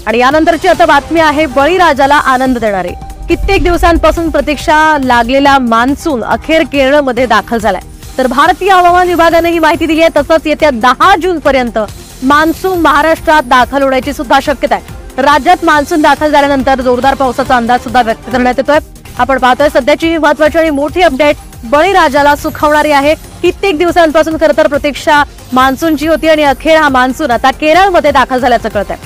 आणि यानंतरची आता बातमी आहे बळीराजाला आनंद देणारी। कित्येक दिवसांपासून प्रतीक्षा लागलेला मान्सून अखेर केरळमध्ये दाखल झालाय। तर भारतीय हवामान विभागाने ही माहिती दिली आहे। तसंच येत्या 10 जून पर्यंत मान्सून महाराष्ट्रात दाखल होण्याची सुद्धा शक्यता आहे। राज्यात मान्सून दाखल झाल्यानंतर जोरदार पावसाचा अंदाज सुद्धा व्यक्त करण्यात येतोय। आपण पाहतोय सध्याची महत्त्वाची आणि मोठी अपडेट बळीराजाला सुखावणारी आहे। कित्येक दिवसांपासून खरं तर प्रतीक्षा मान्सूनची होती आणि अखेर हा मान्सून आता केरळमध्ये दाखल झाल्याचं कळतंय।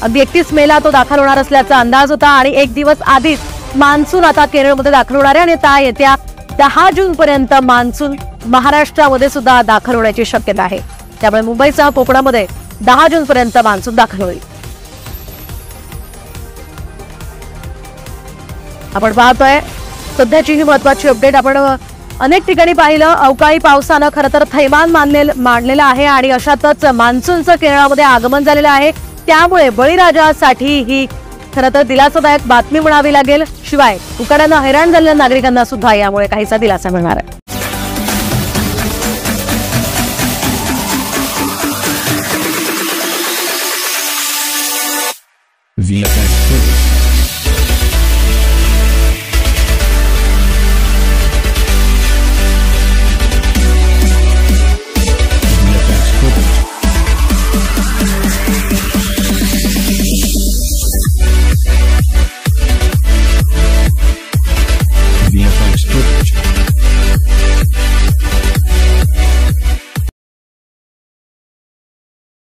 अगदी 31 मेला तो दाखल होणार असल्याचा अंदाज होता आणि एक दिवस आधीच मान्सून आता केरळमध्ये दाखल होणार आहे आणि आता येत्या 10 जून पर्यंत मान्सून महाराष्ट्रामध्ये सुद्धा दाखल होण्याची शक्यता आहे। त्यामुळे मुंबईसह कोकणामध्ये 10 जून पर्यंत मान्सून दाखल होईल। आपण पाहतोय सध्याची ही महत्त्वाची अपडेट। आपण अनेक ठिकाणी पाहिलं अवकाळी पावसानं खरं तर थैमान मांडलेलं आहे आणि अशातच मान्सूनचं केरळमध्ये आगमन झालेलं आहे। त्यामुळे बळीराजासाठी ही खरं तर दिलासादायक बातमी म्हणावी लागेल। शिवाय उकाड्यानं हैराण झालेल्या नागरिकांना सुद्धा यामुळे काहीसा दिलासा मिळणार आहे।